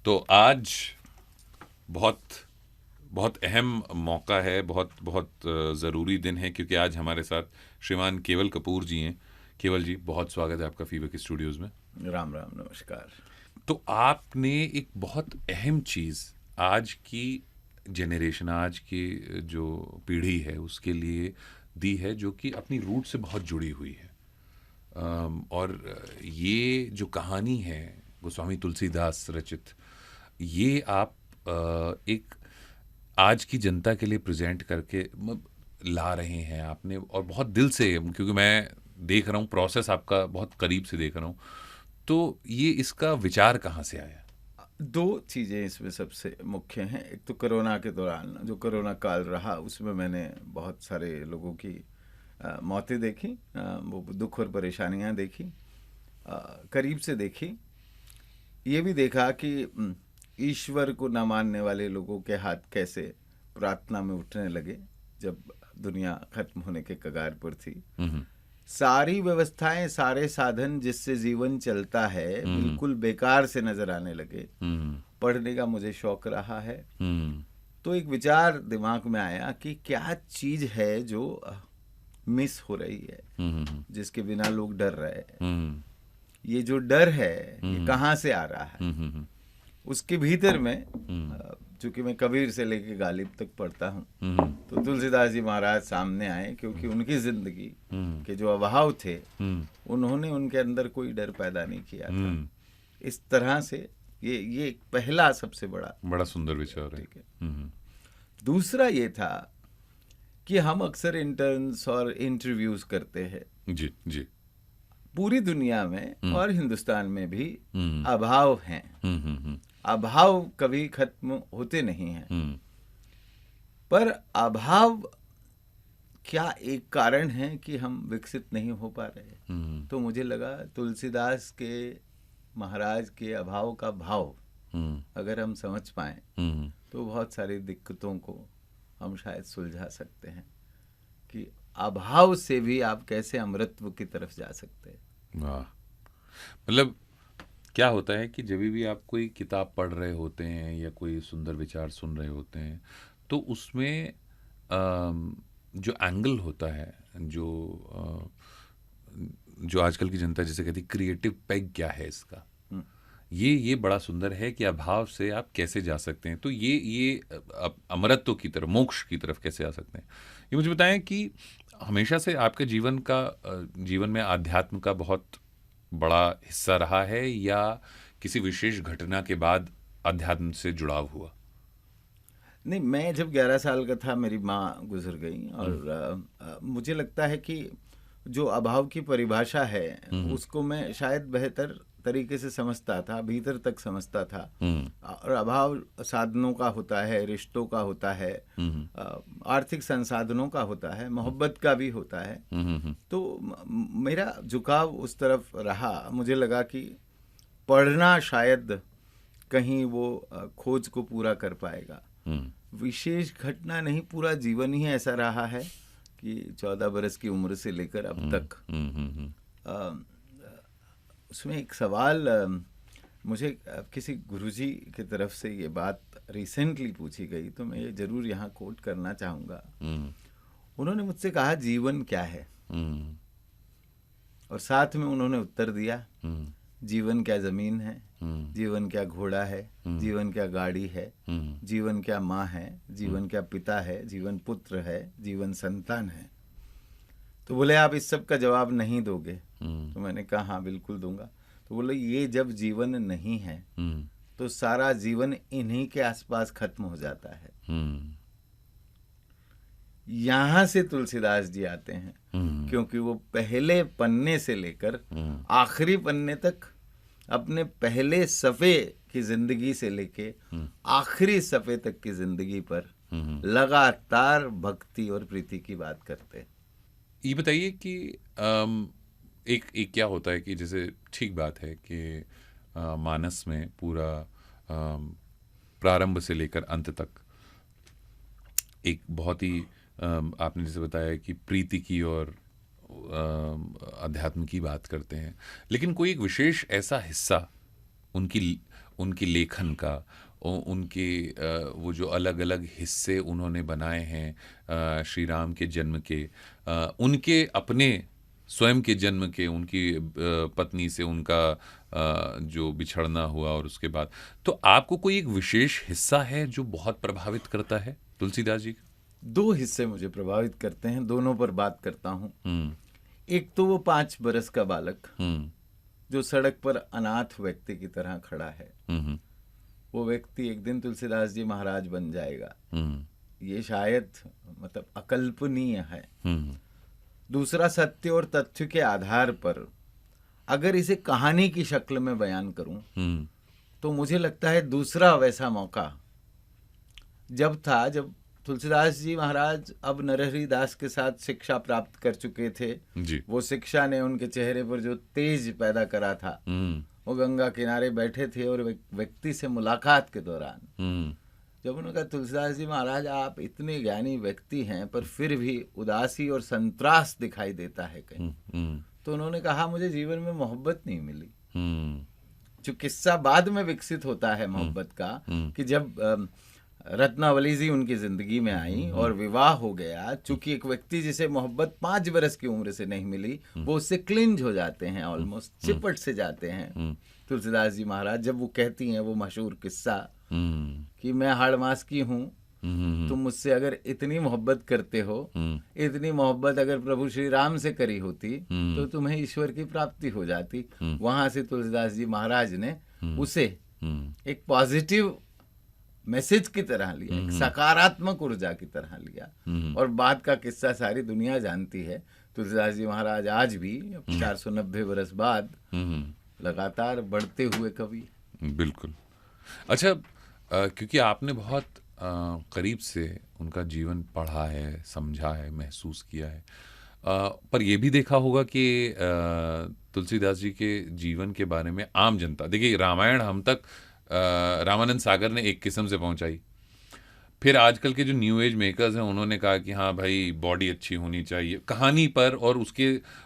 तो आज बहुत बहुत अहम मौका है, बहुत बहुत ज़रूरी दिन है, क्योंकि आज हमारे साथ श्रीमान केवल कपूर जी हैं। केवल जी, बहुत स्वागत है आपका फीवर के स्टूडियोज़ में। राम राम, नमस्कार। तो आपने एक बहुत अहम चीज़ आज की जनरेशन, आज की जो पीढ़ी है उसके लिए दी है, जो कि अपनी रूट से बहुत जुड़ी हुई है। और ये जो कहानी है गोस्वामी तुलसीदास रचित, ये आप एक आज की जनता के लिए प्रेजेंट करके ला रहे हैं आपने, और बहुत दिल से, क्योंकि मैं देख रहा हूँ प्रोसेस आपका, बहुत करीब से देख रहा हूँ। तो ये इसका विचार कहाँ से आया? दो चीज़ें इसमें सबसे मुख्य हैं। एक तो कोरोना के दौरान जो कोरोना काल रहा, उसमें मैंने बहुत सारे लोगों की मौतें देखी, वो दुख और परेशानियां देखी, करीब से देखी। ये भी देखा कि ईश्वर को न मानने वाले लोगों के हाथ कैसे प्रार्थना में उठने लगे जब दुनिया खत्म होने के कगार पर थी। सारी व्यवस्थाएं, सारे साधन जिससे जीवन चलता है बिल्कुल बेकार से नजर आने लगे। पढ़ने का मुझे शौक रहा है, तो एक विचार दिमाग में आया कि क्या चीज है जो मिस हो रही है, जिसके बिना लोग डर रहे हैं। ये जो डर है ये कहाँ से आ रहा है? उसके भीतर में, चूंकि मैं कबीर से लेके गालिब तक पढ़ता हूँ, तो तुलसीदास जी महाराज सामने आए, क्योंकि उनकी जिंदगी के जो अभाव थे उन्होंने उनके अंदर कोई डर पैदा नहीं किया था। इस तरह से ये एक पहला सबसे बड़ा सुंदर विचार है। ठीक है। दूसरा ये था कि हम अक्सर इंटर्न्स और इंटरव्यूज करते हैं जी जी। पूरी दुनिया में और हिंदुस्तान में भी अभाव हैं। अभाव कभी खत्म होते नहीं हैं, पर अभाव क्या एक कारण है कि हम विकसित नहीं हो पा रहे? तो मुझे लगा तुलसीदास के महाराज के अभाव का भाव अगर हम समझ पाए तो बहुत सारी दिक्कतों को हम शायद सुलझा सकते हैं, कि अभाव से भी आप कैसे अमृतत्व की तरफ जा सकते हैं। वाह! मतलब क्या होता है कि जब भी आप कोई किताब पढ़ रहे होते हैं या कोई सुंदर विचार सुन रहे होते हैं, तो उसमें जो एंगल होता है, जो आजकल की जनता जिसे कहती है क्रिएटिव पेग, क्या है इसका, ये बड़ा सुंदर है कि अभाव से आप कैसे जा सकते हैं। तो ये अमरत्व की तरफ, मोक्ष की तरफ कैसे आ सकते हैं। ये मुझे बताएं कि हमेशा से आपके जीवन में आध्यात्म का बहुत बड़ा हिस्सा रहा है, या किसी विशेष घटना के बाद अध्यात्म से जुड़ाव हुआ? नहीं, मैं जब 11 साल का था मेरी माँ गुजर गई, और मुझे लगता है कि जो अभाव की परिभाषा है उसको मैं शायद बेहतर तरीके से समझता था, भीतर तक समझता था। और अभाव साधनों का होता है, रिश्तों का होता है, आर्थिक संसाधनों का होता है, मोहब्बत का भी होता है। तो मेरा झुकाव उस तरफ रहा। मुझे लगा कि पढ़ना शायद कहीं वो खोज को पूरा कर पाएगा। विशेष घटना नहीं, पूरा जीवन ही ऐसा रहा है कि 14 बरस की उम्र से लेकर अब तक। उसमें एक सवाल मुझे किसी गुरुजी की तरफ से ये बात रिसेंटली पूछी गई, तो मैं ये जरूर यहाँ कोट करना चाहूँगा। उन्होंने मुझसे कहा, जीवन क्या है? और साथ में उन्होंने उत्तर दिया, जीवन क्या जमीन है, जीवन क्या घोड़ा है, जीवन क्या गाड़ी है, जीवन क्या माँ है, जीवन क्या पिता है, जीवन पुत्र है, जीवन संतान है। तो बोले, आप इस सब का जवाब नहीं दोगे? तो मैंने कहा, हाँ बिल्कुल दूंगा। तो बोले, ये जब जीवन नहीं है तो सारा जीवन इन्हीं के आसपास खत्म हो जाता है। यहां से तुलसीदास जी आते हैं, क्योंकि वो पहले पन्ने से लेकर आखिरी पन्ने तक अपने पहले सफ़े की जिंदगी से लेके आखिरी सफ़े तक की जिंदगी पर लगातार भक्ति और प्रीति की बात करते हैं। ये बताइए कि एक क्या होता है कि जैसे, ठीक बात है कि मानस में पूरा प्रारंभ से लेकर अंत तक एक बहुत ही आपने जैसे बताया कि प्रीति की और अध्यात्म की बात करते हैं, लेकिन कोई एक विशेष ऐसा हिस्सा उनकी लेखन का, उनके वो जो अलग अलग हिस्से उन्होंने बनाए हैं श्री राम के जन्म के, उनके अपने स्वयं के जन्म के, उनकी पत्नी से उनका जो बिछड़ना हुआ और उसके बाद, तो आपको कोई एक विशेष हिस्सा है जो बहुत प्रभावित करता है तुलसीदास जी का? 2 हिस्से मुझे प्रभावित करते हैं, दोनों पर बात करता हूँ। एक तो वो 5 बरस का बालक जो सड़क पर अनाथ व्यक्ति की तरह खड़ा है, वो व्यक्ति एक दिन तुलसीदास जी महाराज बन जाएगा, ये शायद मतलब अकल्पनीय है। दूसरा, सत्य और तथ्य के आधार पर अगर इसे कहानी की शक्ल में बयान करूं तो मुझे लगता है दूसरा वैसा मौका जब तुलसीदास जी महाराज अब नरहरि दास के साथ शिक्षा प्राप्त कर चुके थे जी। वो शिक्षा ने उनके चेहरे पर जो तेज पैदा करा था, वो गंगा किनारे बैठे थे और व्यक्ति से मुलाकात के दौरान जब उन्होंने कहा, तुलसीदास जी महाराज आप इतने ज्ञानी व्यक्ति हैं पर फिर भी उदासी और संत्रास दिखाई देता है कहीं, तो उन्होंने कहा मुझे जीवन में मोहब्बत नहीं मिली। जो किस्सा बाद में विकसित होता है मोहब्बत का, कि जब रत्नावली जी उनकी जिंदगी में आई और विवाह हो गया, चूंकि एक व्यक्ति जिसे मोहब्बत 5 बरस की उम्र से नहीं मिली, वो उससे क्लिंज हो जाते हैं, ऑलमोस्ट चिपट से जाते हैं। तुलसीदास जी महाराज जब वो कहती हैं वो मशहूर किस्सा कि मैं हाड़ मास की हूँ, तुम मुझसे अगर इतनी मोहब्बत करते हो, इतनी मोहब्बत अगर प्रभु श्री राम से करी होती तो तुम्हें ईश्वर की प्राप्ति हो जाती। वहां से तुलसीदास जी महाराज ने उसे एक पॉजिटिव मैसेज की तरह लिया, एक सकारात्मक ऊर्जा की तरह लिया। और बाद का किस्सा सारी दुनिया जानती है। तुलसीदास जी महाराज आज भी 490 बरस बाद लगातार बढ़ते हुए कवि। बिल्कुल। अच्छा, क्योंकि आपने बहुत करीब से उनका जीवन पढ़ा है, समझा है, महसूस किया है, पर यह भी देखा होगा कि तुलसीदास जी के जीवन के बारे में आम जनता, देखिए रामायण हम तक रामानंद सागर ने एक किस्म से पहुंचाई, फिर आजकल के जो न्यू एज मेकर्स हैं उन्होंने कहा कि हाँ भाई बॉडी अच्छी होनी चाहिए कहानी पर, और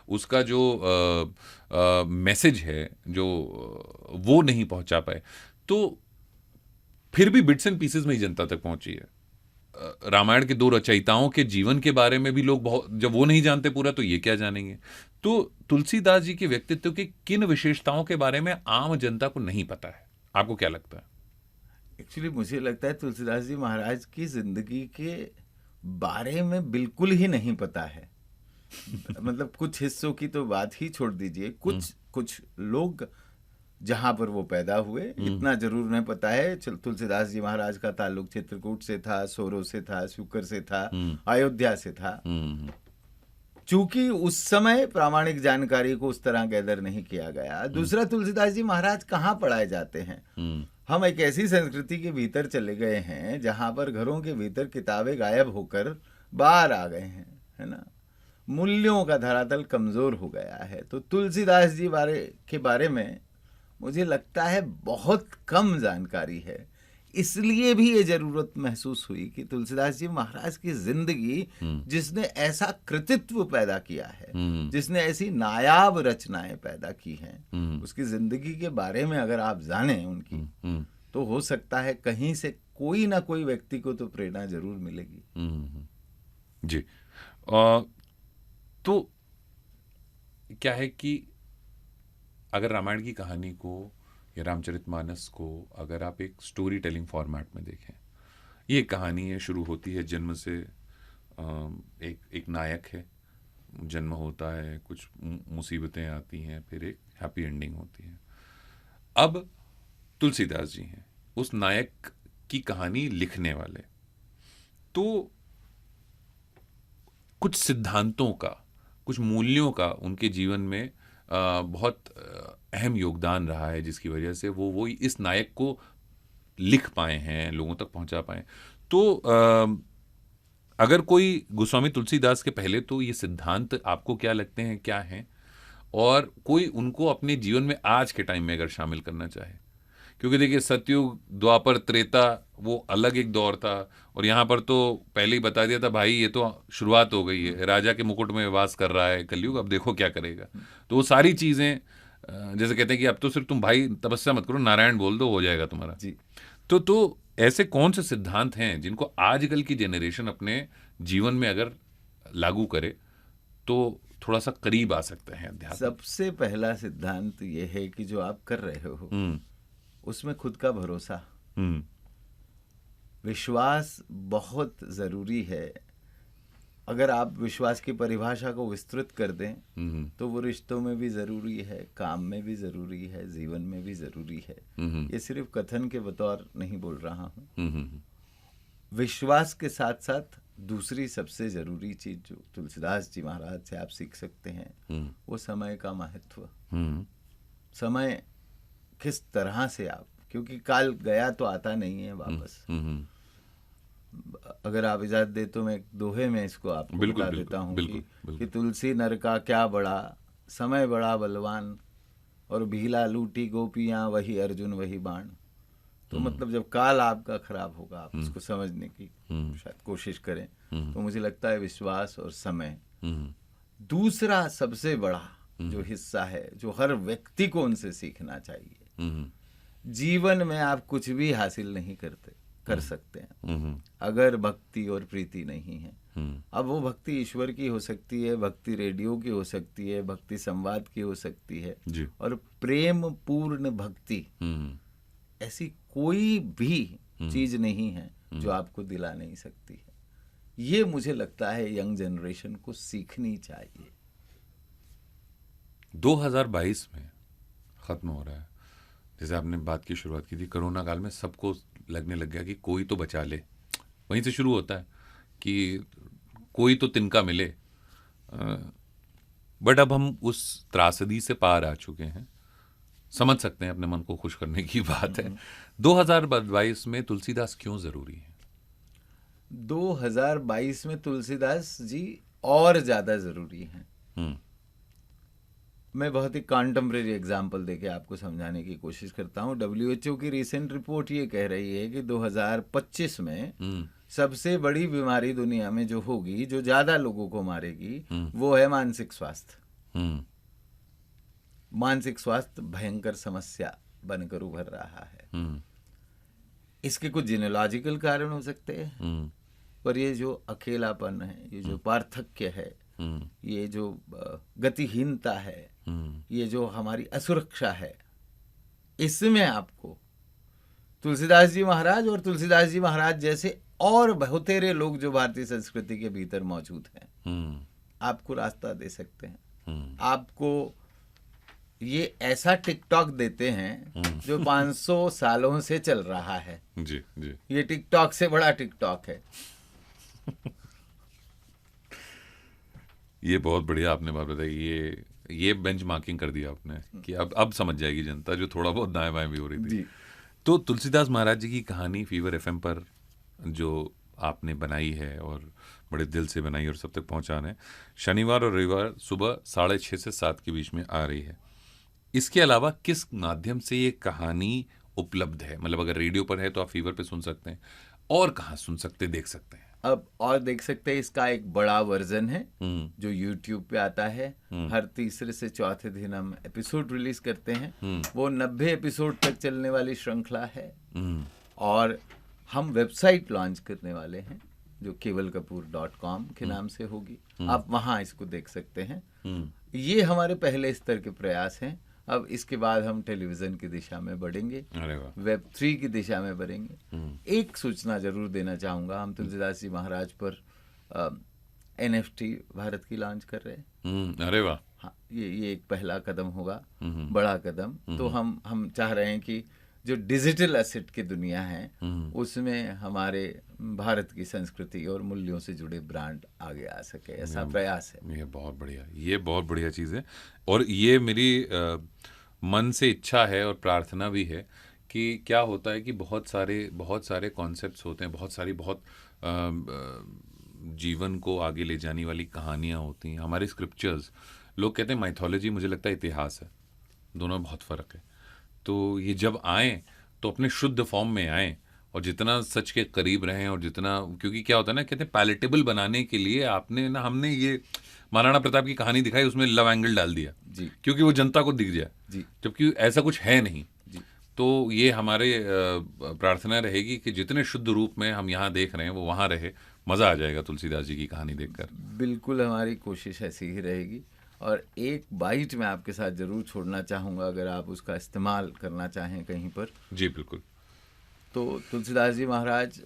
उसका जो मैसेज है जो वो नहीं पहुंचा पाए, तो फिर भी बिट्स एंड पीसेस में ही जनता तक पहुंची है। रामायण के 2 रचयिताओं के जीवन के बारे में भी लोग बहुत, जब वो नहीं जानते पूरा तो ये क्या जानेंगे। तो तुलसीदास जी के व्यक्तित्व के किन विशेषताओं के बारे में आम जनता को नहीं पता है, आपको क्या लगता है? एक्चुअली मुझे लगता है तुलसीदास जी महाराज की जिंदगी के बारे में बिल्कुल ही नहीं पता है। मतलब कुछ हिस्सों की तो बात ही छोड़ दीजिए, कुछ लोग जहां पर वो पैदा हुए इतना जरूर नहीं पता है। तुलसीदास जी महाराज का ताल्लुक चित्रकूट से था, सोरो से था, शुकर से था, अयोध्या से था। चूंकि उस समय प्रामाणिक जानकारी को उस तरह गैदर नहीं किया गया। दूसरा, तुलसीदास जी महाराज कहाँ पढ़ाए जाते हैं? हम एक ऐसी संस्कृति के भीतर चले गए हैं जहां पर घरों के भीतर किताबें गायब होकर बाहर आ गए हैं, है ना। मूल्यों का धरातल कमजोर हो गया है। तो तुलसीदास जी के बारे में मुझे लगता है बहुत कम जानकारी है। इसलिए भी ये जरूरत महसूस हुई कि तुलसीदास जी महाराज की जिंदगी, जिसने ऐसा कृतित्व पैदा किया है, जिसने ऐसी नायाब रचनाएं पैदा की हैं, उसकी जिंदगी के बारे में अगर आप जानें उनकी, तो हो सकता है कहीं से कोई ना कोई व्यक्ति को तो प्रेरणा जरूर मिलेगी। जी। तो क्या है कि अगर रामायण की कहानी को या रामचरितमानस को अगर आप एक स्टोरी टेलिंग फॉर्मेट में देखें, ये कहानी है, शुरू होती है जन्म से, एक नायक है, जन्म होता है, कुछ मुसीबतें आती हैं, फिर एक हैप्पी एंडिंग होती है। अब तुलसीदास जी हैं उस नायक की कहानी लिखने वाले, तो कुछ सिद्धांतों का, कुछ मूल्यों का उनके जीवन में बहुत अहम योगदान रहा है, जिसकी वजह से वो इस नायक को लिख पाए हैं, लोगों तक पहुंचा पाए। तो अगर कोई गोस्वामी तुलसीदास के पहले तो ये सिद्धांत आपको क्या लगते हैं, क्या हैं, और कोई उनको अपने जीवन में आज के टाइम में अगर शामिल करना चाहे, क्योंकि देखिए सतयुग, द्वापर, त्रेता वो अलग एक दौर था, और यहाँ पर तो पहले ही बता दिया था भाई ये तो शुरुआत हो गई है, राजा के मुकुट में वास कर रहा है कलयुग, अब देखो क्या करेगा। तो वो सारी चीज़ें जैसे कहते हैं कि अब तो सिर्फ तुम भाई तपस्या मत करो, नारायण बोल दो, हो जाएगा तुम्हारा। जी। तो ऐसे कौन से सिद्धांत हैं जिनको आजकल की जनरेशन अपने जीवन में अगर लागू करे तो थोड़ा सा करीब आ सकते हैं अध्यात्म? सबसे पहला सिद्धांत ये है कि जो आप कर रहे हो उसमें खुद का भरोसा, विश्वास बहुत जरूरी है। अगर आप विश्वास की परिभाषा को विस्तृत कर दें तो वो रिश्तों में भी जरूरी है, काम में भी जरूरी है, जीवन में भी जरूरी है। ये सिर्फ कथन के बतौर नहीं बोल रहा हूँ। विश्वास के साथ साथ दूसरी सबसे जरूरी चीज जो तुलसीदास जी महाराज से आप सीख सकते हैं वो समय का महत्व। समय किस तरह से आप, क्योंकि काल गया तो आता नहीं है वापस। अगर आप इजाजत दे तो मैं एक दोहे में इसको आपको बता देता हूँ कि तुलसी नर का क्या बड़ा, समय बड़ा बलवान, और भीला लूटी गोपियां वही अर्जुन वही बाण। तो मतलब जब काल आपका खराब होगा आप उसको समझने की शायद कोशिश करें। तो मुझे लगता है विश्वास और समय। दूसरा सबसे बड़ा जो हिस्सा है जो हर व्यक्ति को उनसे सीखना चाहिए, जीवन में आप कुछ भी हासिल नहीं कर सकते हैं अगर भक्ति और प्रीति नहीं है। अब वो भक्ति ईश्वर की हो सकती है, भक्ति रेडियो की हो सकती है, भक्ति संवाद की हो सकती है, और प्रेम पूर्ण भक्ति ऐसी कोई भी चीज नहीं है जो आपको दिला नहीं सकती है। ये मुझे लगता है यंग जनरेशन को सीखनी चाहिए। 2022 में खत्म हो रहा है, जैसे आपने बात की शुरुआत की थी, कोरोना काल में सबको लगने लग गया कि कोई तो बचा ले, वहीं से शुरू होता है कि कोई तो तिनका मिले। बट अब हम उस त्रासदी से पार आ चुके हैं, समझ सकते हैं, अपने मन को खुश करने की बात है। 2022 में तुलसीदास क्यों जरूरी है? 2022 में तुलसीदास जी और ज्यादा जरूरी हैं। मैं बहुत ही कॉन्टेम्परेरी एग्जाम्पल देके आपको समझाने की कोशिश करता हूँ। WHO की रिसेंट रिपोर्ट ये कह रही है कि 2025 में सबसे बड़ी बीमारी दुनिया में जो होगी, जो ज्यादा लोगों को मारेगी, वो है मानसिक स्वास्थ्य। मानसिक स्वास्थ्य भयंकर समस्या बनकर उभर रहा है। इसके कुछ जीनोलॉजिकल कारण हो सकते हैं, पर ये जो अकेलापन है, ये जो पार्थक्य है, ये जो गतिहीनता है, ये जो हमारी असुरक्षा है, इसमें आपको तुलसीदास जी महाराज और तुलसीदास जी महाराज जैसे और बहुतेरे लोग जो भारतीय संस्कृति के भीतर मौजूद हैं, आपको रास्ता दे सकते हैं। आपको ये ऐसा टिकटॉक देते हैं जो 500 सालों से चल रहा है। जी जी, ये टिकटॉक से बड़ा टिकटॉक है। ये बहुत बढ़िया आपने बात बताई। ये बेंचमार्किंग कर दिया आपने कि अब समझ जाएगी जनता, जो थोड़ा बहुत दाएं बाएं भी हो रही थी। तो तुलसीदास महाराज जी की कहानी फीवर FM पर जो आपने बनाई है और बड़े दिल से बनाई और सब तक पहुंचाना है, शनिवार और रविवार सुबह 6:30 से 7 के बीच में आ रही है। इसके अलावा किस माध्यम से ये कहानी उपलब्ध है? मतलब अगर रेडियो पर है तो आप फीवर पे सुन सकते हैं, और कहाँ सुन सकते, देख सकते हैं? अब और देख सकते हैं, इसका एक बड़ा वर्जन है जो YouTube पे आता है। हर तीसरे से चौथे दिन हम एपिसोड रिलीज करते हैं। वो 90 एपिसोड तक चलने वाली श्रृंखला है। और हम वेबसाइट लॉन्च करने वाले हैं जो kevalkapoor.com के नाम से होगी। आप वहां इसको देख सकते हैं। ये हमारे पहले स्तर के प्रयास हैं। अब इसके बाद हम टेलीविजन की दिशा में बढ़ेंगे, वेब 3 की दिशा में बढ़ेंगे। एक सूचना जरूर देना चाहूंगा, हम तुलसीदास जी महाराज पर NFT भारत की लॉन्च कर रहे हैं। अरे वाह! हाँ, ये एक पहला कदम होगा, बड़ा कदम। तो हम चाह रहे हैं कि जो डिजिटल एसेट की दुनिया है उसमें हमारे भारत की संस्कृति और मूल्यों से जुड़े ब्रांड आगे आ सके, ऐसा प्रयास है। ये बहुत बढ़िया चीज़ है। और ये मेरी मन से इच्छा है और प्रार्थना भी है कि क्या होता है कि बहुत सारे कॉन्सेप्ट्स होते हैं, बहुत जीवन को आगे ले जाने वाली कहानियाँ होती हैं, हमारे स्क्रिप्चर्स। लोग कहते हैं माइथोलॉजी, मुझे लगता है इतिहास है, दोनों में बहुत फ़र्क है। तो ये जब आएँ तो अपने शुद्ध फॉर्म में आएँ और जितना सच के करीब रहें, और जितना, क्योंकि क्या होता है ना, कहते हैं पैलेटेबल बनाने के लिए आपने ना, हमने ये महाराणा प्रताप की कहानी दिखाई, उसमें लव एंगल डाल दिया जी क्योंकि वो जनता को दिख जाए, जी जबकि ऐसा कुछ है नहीं। जी तो ये हमारे प्रार्थना रहेगी कि जितने शुद्ध रूप में हम यहाँ देख रहे हैं वो वहाँ रहे। मज़ा आ जाएगा तुलसीदास जी की कहानी देखकर। बिल्कुल, हमारी कोशिश ऐसी ही रहेगी। और एक बाइट मैं आपके साथ ज़रूर छोड़ना चाहूँगा, अगर आप उसका इस्तेमाल करना चाहें कहीं पर। जी बिल्कुल। तो तुलसीदास जी महाराज,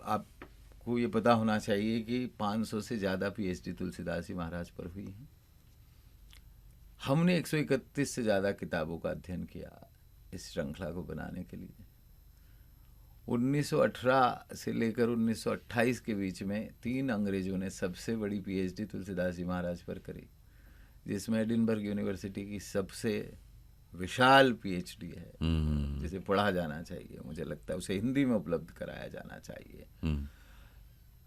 आपको ये पता होना चाहिए कि 500 से ज़्यादा पीएचडी तुलसीदास जी महाराज पर हुई हैं। हमने 131 से ज़्यादा किताबों का अध्ययन किया इस श्रृंखला को बनाने के लिए। 1918 से लेकर 1928 के बीच में 3 अंग्रेजों ने सबसे बड़ी पीएचडी तुलसीदास जी महाराज पर करी, जिसमें एडिनबर्ग यूनिवर्सिटी की सबसे विशाल पीएचडी है, जिसे पढ़ा जाना चाहिए। मुझे लगता है उसे हिंदी में उपलब्ध कराया जाना चाहिए।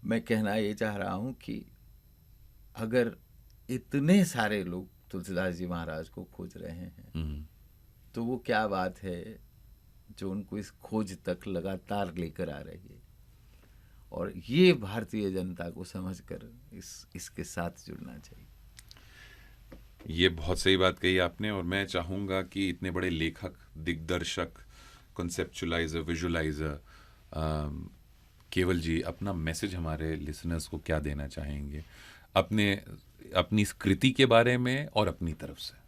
मैं कहना ये चाह रहा हूँ कि अगर इतने सारे लोग तुलसीदास जी महाराज को खोज रहे हैं, तो वो क्या बात है जो उनको इस खोज तक लगातार लेकर आ रही है। और ये भारतीय जनता को समझकर इसके साथ जुड़ना चाहिए। ये बहुत सही बात कही आपने, और मैं चाहूँगा कि इतने बड़े लेखक, दिग्दर्शक, कॉन्सेप्चुलाइजर, विजुलाइजर, केवल जी अपना मैसेज हमारे लिसनर्स को क्या देना चाहेंगे, अपनी इस कृति के बारे में और अपनी तरफ से?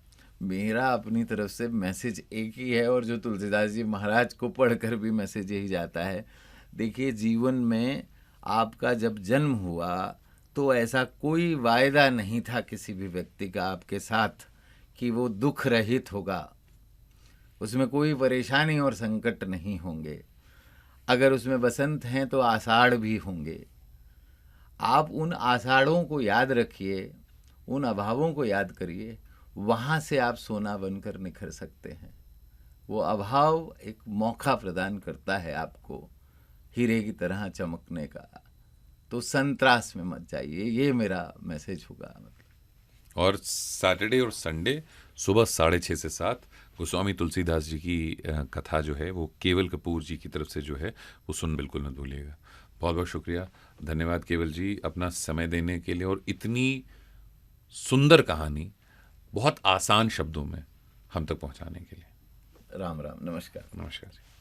मेरा अपनी तरफ से मैसेज एक ही है, और जो तुलसीदास जी महाराज को पढ़कर भी मैसेज यही जाता है। देखिए, जीवन में आपका जब जन्म हुआ तो ऐसा कोई वायदा नहीं था किसी भी व्यक्ति का आपके साथ कि वो दुख रहित होगा, उसमें कोई परेशानी और संकट नहीं होंगे। अगर उसमें बसंत हैं तो आषाढ़ भी होंगे। आप उन आषाढ़ों को याद रखिए, उन अभावों को याद करिए, वहाँ से आप सोना बनकर निखर सकते हैं। वो अभाव एक मौका प्रदान करता है आपको हीरे की तरह चमकने का। तो संतरास में मत जाइए, ये मेरा मैसेज होगा। और सैटरडे और संडे सुबह 6:30 से 7 गोस्वामी तुलसीदास जी की कथा जो है वो केवल कपूर जी की तरफ से जो है वो सुन बिल्कुल न भूलिएगा। बहुत बहुत शुक्रिया, धन्यवाद केवल जी अपना समय देने के लिए, और इतनी सुंदर कहानी बहुत आसान शब्दों में हम तक पहुंचाने के लिए। राम राम, नमस्कार। नमस्कार जी।